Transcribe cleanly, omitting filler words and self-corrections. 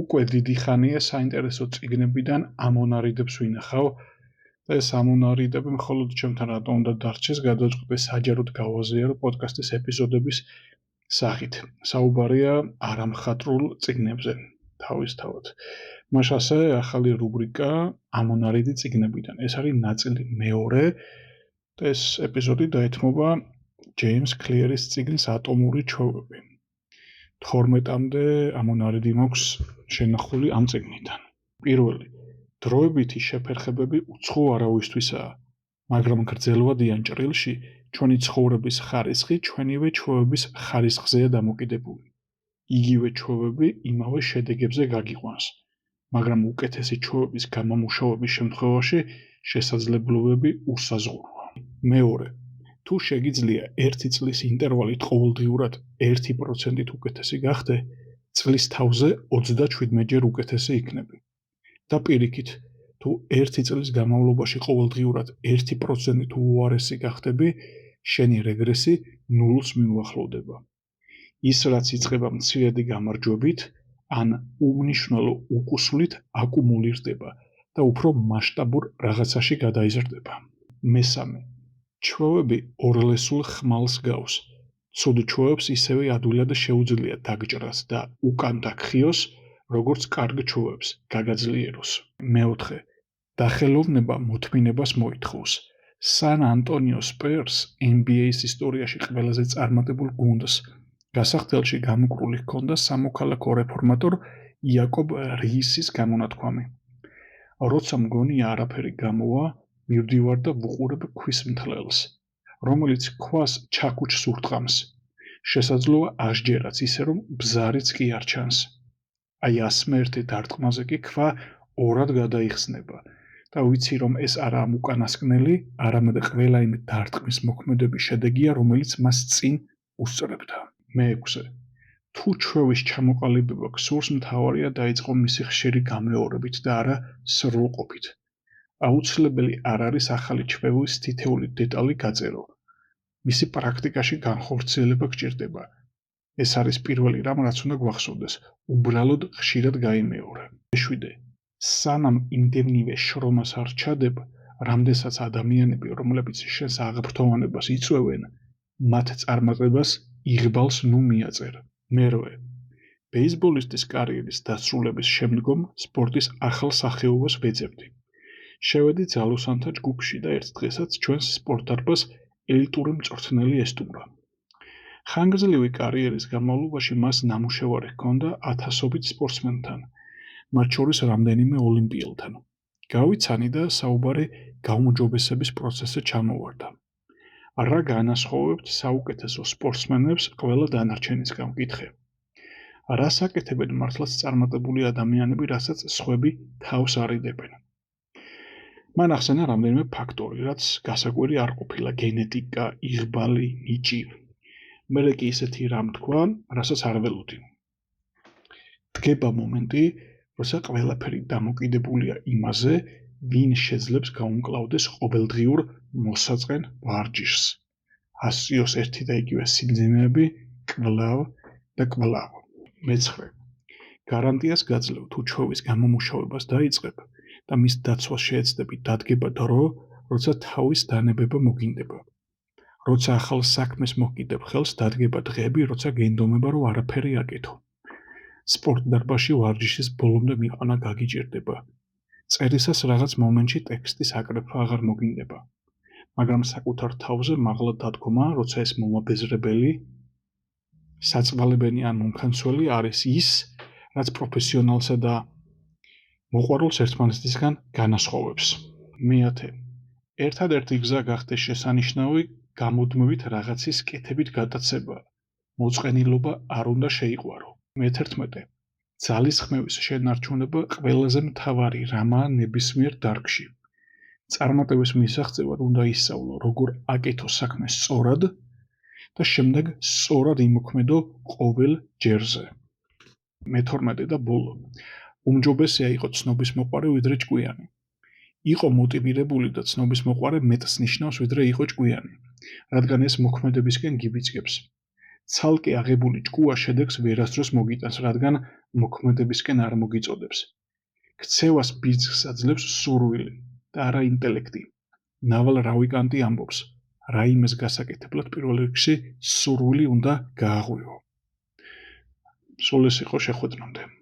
უკვე დიდი ხანია საინტერესო წიგნებიდან ამონარიდებს ვინახავ და ეს ამონარიდები მხოლოდ ჩემთან რატომ უნდა დარჩეს, გადავწყვიტე საჯაროდ გავაზიარო პოდკასტის ეპიზოდების სახით. საუბარია არამხატვრულ წიგნებზე თავისთავად. მას ასე ახალი რუბრიკა ამონარიდი წიგნებიდან. ეს არის ნაწილი მეორე და ეს ეპიზოდი დაეთმობა ჯეიმს კლიერის წიგნს ატომური ჩვევები. 12-მდე ამონარიდი მაქვს შენახული ამ წიგნიდან. პირველი, დროებითი შეფერხებები უცხო არავისთვისაა, მაგრამ გრძელვადიან ჭრილში ჩვენი ცხოვრების ხარისხი ჩვენივე ჩვევების ხარისხზეა დამოკიდებული. იგივე ჩვევები იმავე შედეგებზე გაგიყვანს, მაგრამ უკეთესი ჩვევების გამომუშავების შემთხვევაში შესაძლებლობები უსაზღუროა. მეორე, თუ შეგიძლია 1 წლის ინტერვალით ყოველდღიურად 1%-ით უკეთესი გახდე, წლის თავზე 37-ჯერ უკეთესი იქნები. და პირიქით, თუ 1 წლის განმავლობაში ყოველდღიურად 1%-ით უუარესი გახდები, შენი რეგრესი 0-ს მიუახლოვდება. ის, რაც იწყება მცირედი გამარჯვებით, ან უმნიშვნელო უკუსვლით აკუმულირდება და უფრო მასშტაბურ რაღაცაში გადაიზრდება. მესამე, ჩვევები ორლესულ ხმალს გავს. ცუდ ჩვევებს ისევე ადვილად შეუძლია დაგჭრას და უკან დაგხიოს, როგორც კარგ ჩვევებს გაგაძლიეროს. მეოთხე, დახელოვნება მოთმინებას მოითხოვს. სან ანტონიო სპერს NBA-ის ისტორიაში ყველაზე წარმატებულ გუნდს გასახდელში გამოკრული ჰქონდა სამოქალაქო რეფორმატორ იაკობ რიისის გამონათქვამი. როცა მგონია არაფერი გამოვა, მივდივარ და ვუყურებ ქვის მთლელს, რომელიც ქვას ჩაქუჩს ურტყამს. შესაძლოა ასჯერაც ისე, რომ ბზარიც კი არ ჩანს. აი ასმერთი დარტყმაზე კი ქვა ორად გადაიხსნება და ვიცი, რომ ეს არაა უკანასკნელი, არამედ ყველა იმ დარტყმის მოქმედების შედეგია, რომელიც მას წინ უსწრებდა. მეექვსე, თუ ჩვევის ჩამოყალიბება გსურს, მთავარია დაიწყო მისი ხშირი გამეორებით და არა სრულყოფით. აუცილებელი არ არის ახალი ჩვევის თითეული დეტალი გაწერო. მისი პრაქტიკაში განხორციელება გჭირდება. ეს არის პირველი რამ, რაც უნდა გვახსოვდეს, უბრალოდ ხშირად გაიმეორე. მეშვიდე, სანამ იმდენივე შრომას არ ჩადებ, რამდენსაც ადამიანები, რომლებიც შენს აღფრთოვანებას იწვევენ, მათ წარმატებას იღბალს ნუ მიაწერ. მერვე, ბეისბოლისტის კარიერის დასრულების შემდგომ სპორტის ახალ სახეობას ვეძებდი. შევედი ძალოსანთა ჯგუფში და ერთ დღესაც ჩვენს სპორტდარბაზს ელიტური მწვრთნელი ესტუმრა. ხანგრძლივი კარიერის განმავლობაში მას ნამუშევარი ჰქონდა ათასობით სპორტსმენთან, მათ შორის რამდენიმე ოლიმპიელთან. გავიცანი და საუბარი გაუმჯობესების პროცესზე ჩამოვარდა. რა განასხვავებთ საუკეთესო სპორტსმენებს ყველა დანარჩენისგან, ვკითხე. რას აკეთებენ მართლაც წარმატებული ადამიანები, რასაც სხვები თავს არიდებენ. მან ახსენა რამდენიმე ფაქტორი, რაც გასაკვირი არ ყოფილა: გენეტიკა, იღბალი, ნიჭი. მერე კი ისეთი რამ თქვა, რასაც არ ველოდი. დგება მომენტი, როცა ყველაფერი დამოკიდებულია იმაზე, ვინ შეძლებს გაუმკლავდეს ყოველდღიურ მოსაწყენ ვარჯიშს. ასწიოს ერთი და იგივე სიმძიმეები, კვლავ და კვლავ. მეცხრე, გარანტიას გაძლევ, თუ ჩვევის გამომუშავებას დაიწყებ და მის დაცვას შეეცდები, დადგება დრო, როცა თავის დანებება მოგინდება. როცა ახალ საქმეს მოგკიდებ ხელს, დადგება დღეები, როცა გენდომება, რომ არაფერი აკეთო. სპორტდარბაზში ვარჯიშის ბოლომდე მიყანა გაგიჭირდება. წერისას რაღაც მომენტში ტექსტის აკრეფა აღარ მოგინდება. მაგრამ საკუთარ თავზე მაღლა დადგომა, როცა ეს მომაბეზრებელი, საწვალებენი ან მომხანცველი არის ის, რაც პროფესიონალსა და მოყვარულს ერთმანეთისგან განასხვავებს. მეათე, ერთადერთი გზა გახდეს შესანიშნავი, გამუდმებით რაღაცის კეთებით გადაცება. მოწყენილობა არ უნდა შეიყვარო. მე-11, ძალისხმევის შენარჩუნება ყველაზე მთავარი რამაა ნებისმიერ დარგში. წარმატების მისაღწევად უნდა ისწავლო, როგორ აკეთო საქმე სწორად და შემდეგ სწორად იმოქმედო ყოველ ჯერზე. მე-12 და ბოლო, უმჯობესია იყო ცნობის მოყვარე ვიდრე ჭკვიანი. იყო მოტივირებული და ცნობის მოყვარე მეტს ნიშნავს ვიდრე იყო ჭკვიანი, რადგან ეს მოქმედებისკენ გიბიძგებს. ცალკე აღებული ჭკუა შედეგს ვერასდროს მოგიტანს, რადგან მოქმედებისკენ არ მოგიწოდებს. ქცევას ბიძგს აძლევს სურვილი და არა ინტელექტი. ნავალ რავიკანტი ამბობს, რაიმეს გასაკეთებლად პირველ რიგში სურვილი უნდა გააღვივო. სულ ეს იყო შეხვედრამდე.